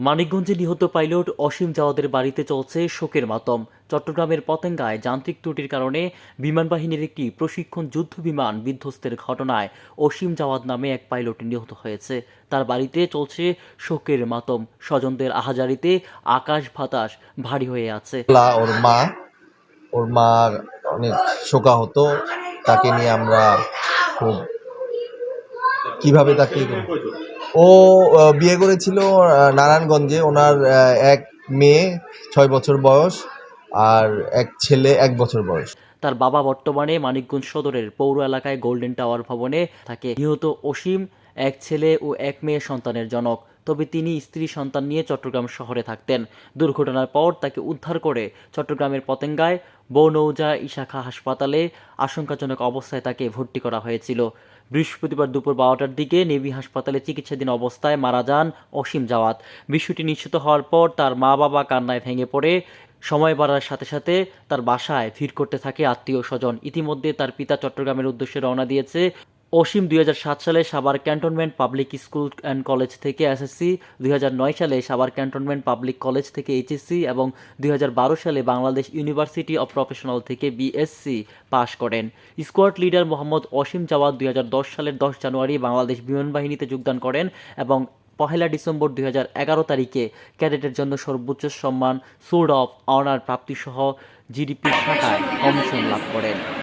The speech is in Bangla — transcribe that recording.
মানিকগঞ্জে নিহত পাইলট অসীম জাওয়াদের বাড়িতে চলছে শোকের মাতম। চট্টগ্রামের পতেঙ্গায় যান্ত্রিক ত্রুটির কারণে বিমানবাহিনীর একটি প্রশিক্ষণ যুদ্ধ বিমান বিধ্বস্তের ঘটনায় অসীম জাওয়াদ নামে এক পাইলট নিহত হয়েছে। তার বাড়িতে চলছে শোকের মাতম। স্বজনদের আহাজারিতে আকাশ বাতাস ভারী হয়ে আছে। ওর মা অনেক শোকাহত। তাকে নিয়ে আমরা খুব কিভাবে তাকে ও বিয়ে করেছিল নারায়ণগঞ্জে। ওনার এক মেয়ে 6 বছর বয়স আর এক ছেলে 1 বছর বয়স। তার বাবা বর্তমানে মানিকগঞ্জ সদরের পৌর এলাকায় গোল্ডেন টাওয়ার ভবনে থাকে। নিহত অসীম এক ছেলে ও এক মেয়ে সন্তানের জনক। তবে তিনি স্ত্রী সন্তান নিয়ে চট্টগ্রাম শহরে থাকতেন। দুর্ঘটনার পর তাকে উদ্ধার করে চট্টগ্রামের পতেঙ্গায় বনৌজা ইশাখা হাসপাতালে আশঙ্কাজনক অবস্থায় তাকে ভর্তি করা হয়েছিল। বৃহস্পতিবার দুপুর 12টার দিকে নেভি হাসপাতালে চিকিৎসাধীন অবস্থায় মারা যান অসীম জাওয়াদ। বিষয়টি নিশ্চিত হওয়ার পর তার মা বাবা কান্নায় ভেঙে পড়ে। সময় বাড়ার সাথে সাথে তার বাসায় ভিড় করতে থাকে আত্মীয় স্বজন। ইতিমধ্যে তার পিতা চট্টগ্রামের উদ্দেশ্যে রওনা দিয়েছে। অসীম 2007 সালে Savar cantonment public school and college থেকে এসএসসি, 2009 সালে সাভার ক্যান্টনমেন্ট পাবলিক কলেজ থেকে এইচএসসি এবং 2012 সালে বাংলাদেশ ইউনিভার্সিটি অব প্রফেশনাল থেকে বিএসসি পাশ করেন। স্কোয়াড লিডার মোহাম্মদ অসীম জাওয়াদ 2010 সালের 10 জানুয়ারি বাংলাদেশ বিমান বাহিনীতে যোগদান করেন এবং 1 ডিসেম্বর 2011 তারিখে ক্যাডেটের জন্য সর্বোচ্চ সম্মান সোর্ড অফ অনার প্রাপ্তিসহ জিডিপি শাখায় কমিশন লাভ করেন।